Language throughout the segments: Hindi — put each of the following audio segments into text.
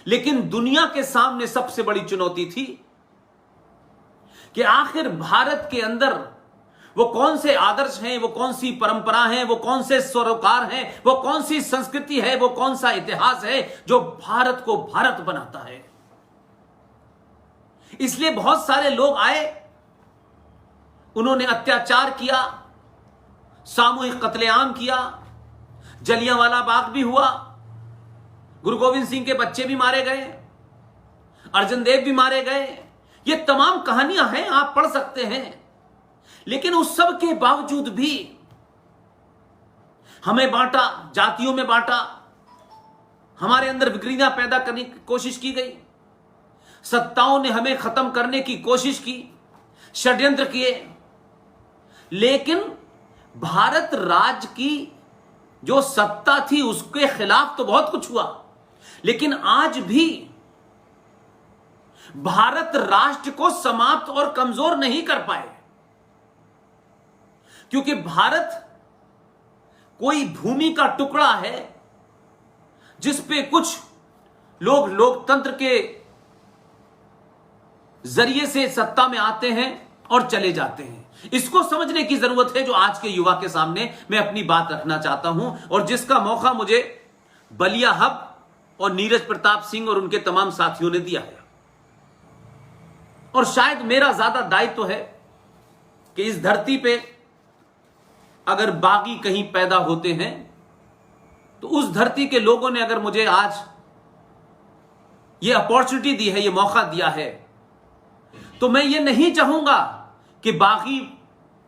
लेकिन दुनिया के सामने सबसे बड़ी चुनौती थी कि आखिर भारत के अंदर वो कौन से आदर्श हैं, वो कौन सी परंपरा हैं, वो कौन से सरोकार हैं, वो कौन सी संस्कृति है, वो कौन सा इतिहास है जो भारत को भारत बनाता है। इसलिए बहुत सारे लोग आए, उन्होंने अत्याचार किया, सामूहिक कत्लेआम किया, जलियांवाला बाग भी हुआ, गुरु गोविंद सिंह के बच्चे भी मारे गए, अर्जुन देव भी मारे गए। ये तमाम कहानियां हैं, आप पढ़ सकते हैं। लेकिन उस सब के बावजूद भी हमें बांटा, जातियों में बांटा, हमारे अंदर विकृतियां पैदा करने की कोशिश की गई, सत्ताओं ने हमें खत्म करने की कोशिश की, षड्यंत्र किए। लेकिन भारत राज्य की जो सत्ता थी उसके खिलाफ तो बहुत कुछ हुआ, लेकिन आज भी भारत राष्ट्र को समाप्त और कमजोर नहीं कर पाए, क्योंकि भारत कोई भूमि का टुकड़ा है जिस पे कुछ लोग लोकतंत्र के जरिए से सत्ता में आते हैं और चले जाते हैं। इसको समझने की जरूरत है, जो आज के युवा के सामने मैं अपनी बात रखना चाहता हूं, और जिसका मौका मुझे बलिया हब और नीरज प्रताप सिंह और उनके तमाम साथियों ने दिया है। और शायद मेरा ज्यादा दायित्व है कि इस धरती पे अगर बागी कहीं पैदा होते हैं तो उस धरती के लोगों ने अगर मुझे आज ये अपॉर्चुनिटी दी है, ये मौका दिया है, तो मैं ये नहीं चाहूंगा कि बागी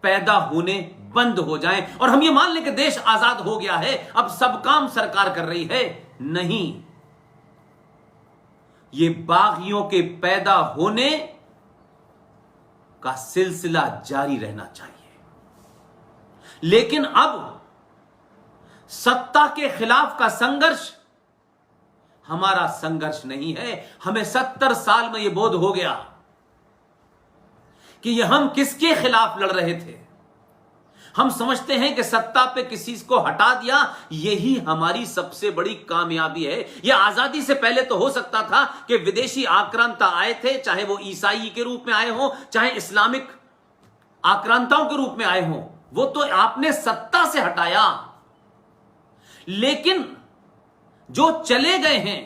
पैदा होने बंद हो जाएं और हम ये मान लें कि देश आजाद हो गया है, अब सब काम सरकार कर रही है। नहीं, ये बागियों के पैदा होने का सिलसिला जारी रहना चाहिए। लेकिन अब सत्ता के खिलाफ का संघर्ष हमारा संघर्ष नहीं है। हमें 70 साल में यह बोध हो गया कि यह हम किसके खिलाफ लड़ रहे थे। हम समझते हैं कि सत्ता पे किसी को हटा दिया, यही हमारी सबसे बड़ी कामयाबी है। यह आजादी से पहले तो हो सकता था कि विदेशी आक्रांता आए थे, चाहे वो ईसाई के रूप में आए हों, चाहे इस्लामिक आक्रांताओं के रूप में आए हों, वो तो आपने सत्ता से हटाया। लेकिन जो चले गए हैं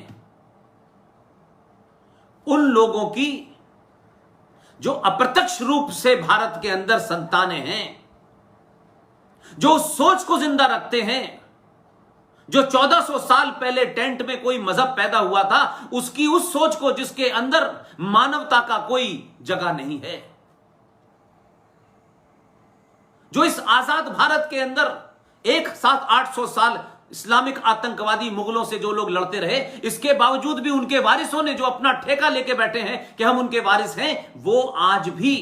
उन लोगों की जो अप्रत्यक्ष रूप से भारत के अंदर संतानें हैं, जो सोच को जिंदा रखते हैं, जो 1400 साल पहले टेंट में कोई मजहब पैदा हुआ था, उसकी उस सोच को जिसके अंदर मानवता का कोई जगह नहीं है, जो इस आजाद भारत के अंदर एक साथ 800 साल इस्लामिक आतंकवादी मुगलों से जो लोग लड़ते रहे, इसके बावजूद भी उनके वारिसों ने जो अपना ठेका लेके बैठे हैं कि हम उनके वारिस हैं, वो आज भी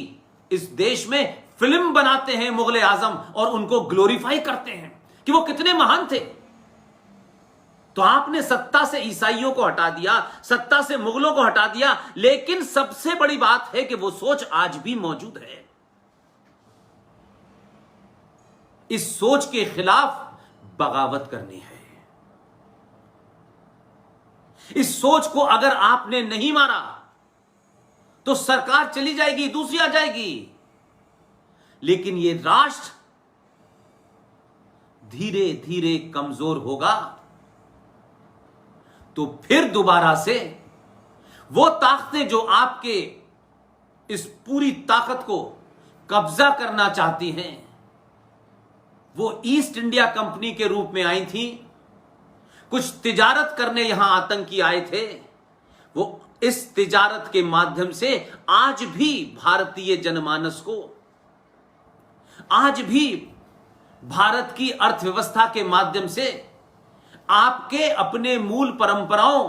इस देश में फिल्म बनाते हैं मुगले आजम और उनको ग्लोरीफाई करते हैं कि वो कितने महान थे। तो आपने सत्ता से ईसाइयों को हटा दिया, सत्ता से मुगलों को हटा दिया, लेकिन सबसे बड़ी बात है कि वो सोच आज भी मौजूद है। इस सोच के खिलाफ बगावत करनी है। इस सोच को अगर आपने नहीं मारा तो सरकार चली जाएगी, दूसरी आ जाएगी, लेकिन ये राष्ट्र धीरे धीरे कमजोर होगा तो फिर दोबारा से वो ताकतें जो आपके इस पूरी ताकत को कब्जा करना चाहती हैं, वो ईस्ट इंडिया कंपनी के रूप में आई थी, कुछ तिजारत करने यहां आतंकी आए थे, वो इस तिजारत के माध्यम से आज भी भारतीय जनमानस को, आज भी भारत की अर्थव्यवस्था के माध्यम से आपके अपने मूल परंपराओं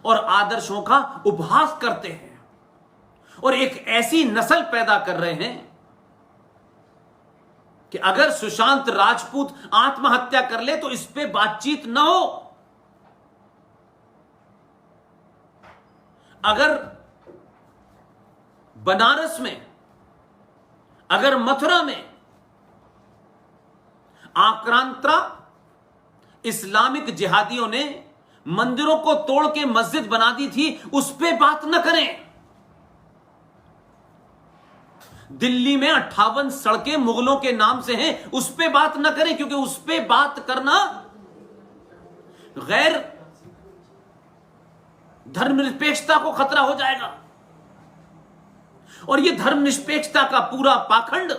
और आदर्शों का उपहास करते हैं और एक ऐसी नस्ल पैदा कर रहे हैं कि अगर सुशांत राजपूत आत्महत्या कर ले तो इस पे बातचीत ना हो। अगर बनारस में, अगर मथुरा में आक्रांता इस्लामिक जिहादियों ने मंदिरों को तोड़ के मस्जिद बना दी थी, उस पे बात न करें। दिल्ली में 58 सड़कें मुगलों के नाम से हैं, उस पे बात न करें, क्योंकि उस पे बात करना गैर धर्मनिरपेक्षता को खतरा हो जाएगा। और यह धर्मनिरपेक्षता का पूरा पाखंड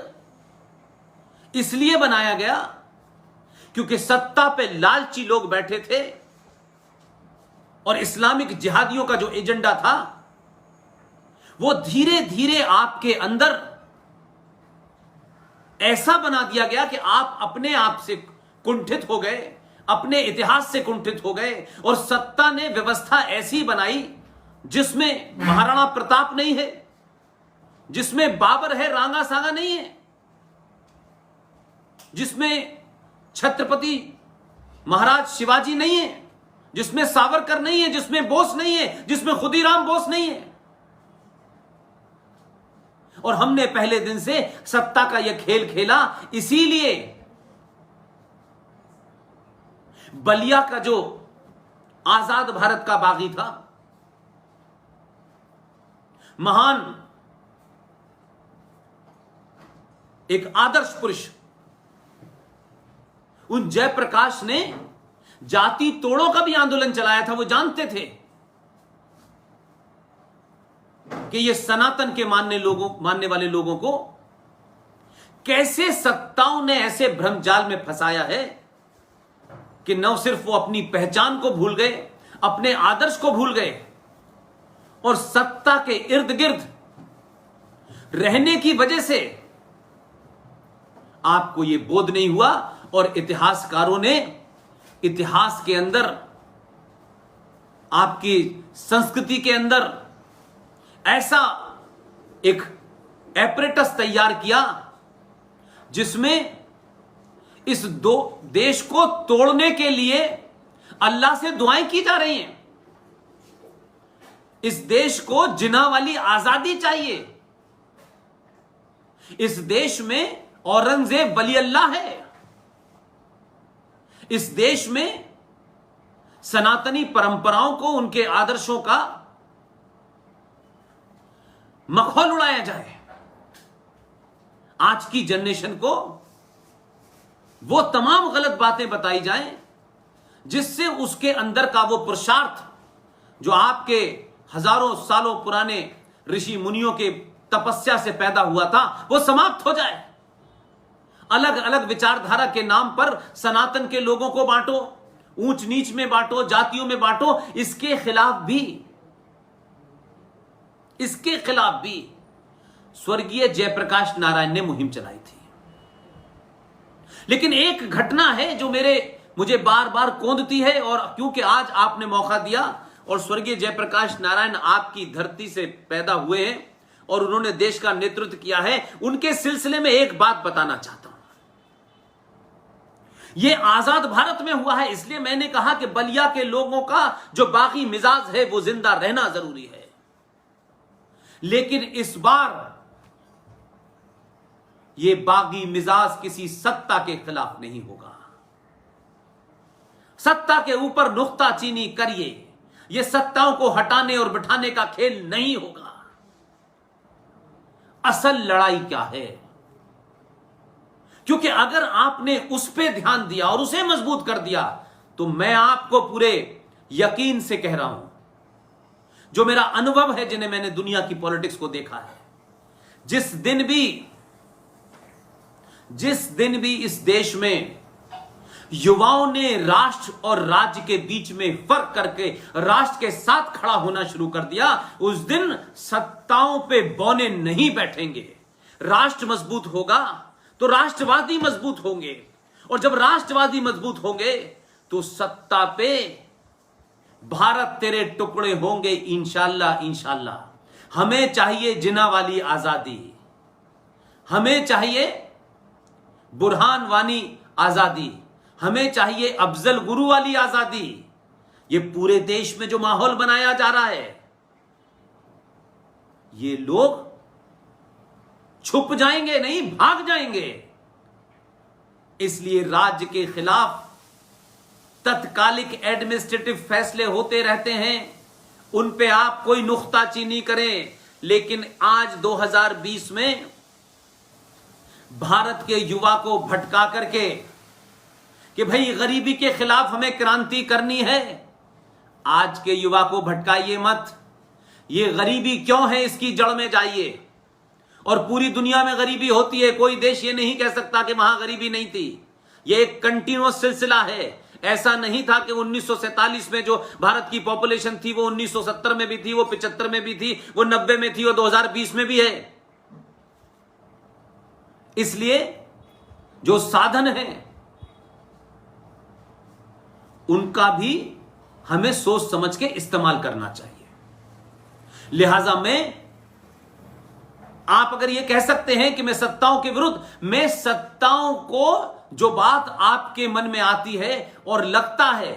इसलिए बनाया गया क्योंकि सत्ता पे लालची लोग बैठे थे और इस्लामिक जिहादियों का जो एजेंडा था वो धीरे धीरे आपके अंदर ऐसा बना दिया गया कि आप अपने आप से कुंठित हो गए, अपने इतिहास से कुंठित हो गए। और सत्ता ने व्यवस्था ऐसी बनाई जिसमें महाराणा प्रताप नहीं है, जिसमें बाबर है, रांगा सागा नहीं है, जिसमें छत्रपति महाराज शिवाजी नहीं है, जिसमें सावरकर नहीं है, जिसमें बोस नहीं है, जिसमें खुदीराम बोस नहीं है। और हमने पहले दिन से सत्ता का यह खेल खेला। इसीलिए बलिया का जो आजाद भारत का बागी था, महान एक आदर्श पुरुष, उन जयप्रकाश ने जाति तोड़ों का भी आंदोलन चलाया था। वो जानते थे कि ये सनातन के मानने वाले लोगों को कैसे सत्ताओं ने ऐसे भ्रमजाल में फंसाया है कि न सिर्फ वो अपनी पहचान को भूल गए, अपने आदर्श को भूल गए, और सत्ता के इर्द गिर्द रहने की वजह से आपको यह बोध नहीं हुआ। और इतिहासकारों ने इतिहास के अंदर, आपकी संस्कृति के अंदर ऐसा एक एपरेटस तैयार किया जिसमें इस दो देश को तोड़ने के लिए अल्लाह से दुआएं की जा रही हैं। इस देश को जिन्ना वाली आजादी चाहिए। इस देश में औरंगजेब वली अल्लाह है। इस देश में सनातनी परंपराओं को, उनके आदर्शों का मखौल उड़ाया जाए। आज की जनरेशन को वो तमाम गलत बातें बताई जाएं जिससे उसके अंदर का वो पुरुषार्थ जो आपके हजारों सालों पुराने ऋषि मुनियों के तपस्या से पैदा हुआ था वो समाप्त हो जाए। अलग अलग विचारधारा के नाम पर सनातन के लोगों को बांटो, ऊंच नीच में बांटो, जातियों में बांटो। इसके खिलाफ भी स्वर्गीय जयप्रकाश नारायण ने मुहिम चलाई थी। लेकिन एक घटना है जो मुझे बार बार कोंदती है, और क्योंकि आज आपने मौका दिया और स्वर्गीय जयप्रकाश नारायण आपकी धरती से पैदा हुए हैं और उन्होंने देश का नेतृत्व किया है, उनके सिलसिले में एक बात बताना चाहता हूं। यह आजाद भारत में हुआ है, इसलिए मैंने कहा कि बलिया के लोगों का जो बागी मिजाज है वो जिंदा रहना जरूरी है। लेकिन इस बार यह बागी मिजाज किसी सत्ता के खिलाफ नहीं होगा। सत्ता के ऊपर नुक्ताचीनी करिए, यह सत्ताओं को हटाने और बिठाने का खेल नहीं होगा। असल लड़ाई क्या है? क्योंकि अगर आपने उस पर ध्यान दिया और उसे मजबूत कर दिया तो मैं आपको पूरे यकीन से कह रहा हूं, जो मेरा अनुभव है, जिन्हें मैंने दुनिया की पॉलिटिक्स को देखा है, जिस दिन भी इस देश में युवाओं ने राष्ट्र और राज्य के बीच में फर्क करके राष्ट्र के साथ खड़ा होना शुरू कर दिया, उस दिन सत्ताओं पे बौने नहीं बैठेंगे। राष्ट्र मजबूत होगा तो राष्ट्रवादी मजबूत होंगे, और जब राष्ट्रवादी मजबूत होंगे तो सत्ता पे भारत तेरे टुकड़े होंगे इंशाअल्लाह। इंशाअल्लाह हमें चाहिए जिन्ना वाली आजादी, हमें चाहिए बुरहान वानी आजादी, हमें चाहिए अफजल गुरु वाली आजादी। ये पूरे देश में जो माहौल बनाया जा रहा है, ये लोग छुप जाएंगे नहीं, भाग जाएंगे। इसलिए राज्य के खिलाफ तत्कालिक एडमिनिस्ट्रेटिव फैसले होते रहते हैं, उन पे आप कोई नुक्ताचीनी करें, लेकिन आज 2020 में भारत के युवा को भटका करके कि भाई गरीबी के खिलाफ हमें क्रांति करनी है, आज के युवा को भटकाइए मत। ये गरीबी क्यों है इसकी जड़ में जाइए। और पूरी दुनिया में गरीबी होती है, कोई देश ये नहीं कह सकता कि वहां गरीबी नहीं थी। ये एक कंटिन्यूअस सिलसिला है। ऐसा नहीं था कि 1947 में जो भारत की पॉपुलेशन थी वो 1970 में भी थी, वो 75 में भी थी, वो 90 में थी, वो 2020 में भी है। इसलिए जो साधन है उनका भी हमें सोच समझ के इस्तेमाल करना चाहिए। लिहाजा में आप अगर यह कह सकते हैं कि मैं सत्ताओं के विरुद्ध, मैं सत्ताओं को जो बात आपके मन में आती है और लगता है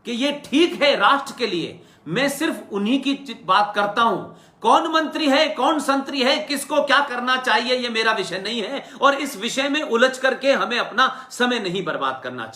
कि यह ठीक है राष्ट्र के लिए, मैं सिर्फ उन्हीं की बात करता हूं। कौन मंत्री है, कौन संतरी है, किसको क्या करना चाहिए, यह मेरा विषय नहीं है और इस विषय में उलझ करके हमें अपना समय नहीं बर्बाद करना चाहिए।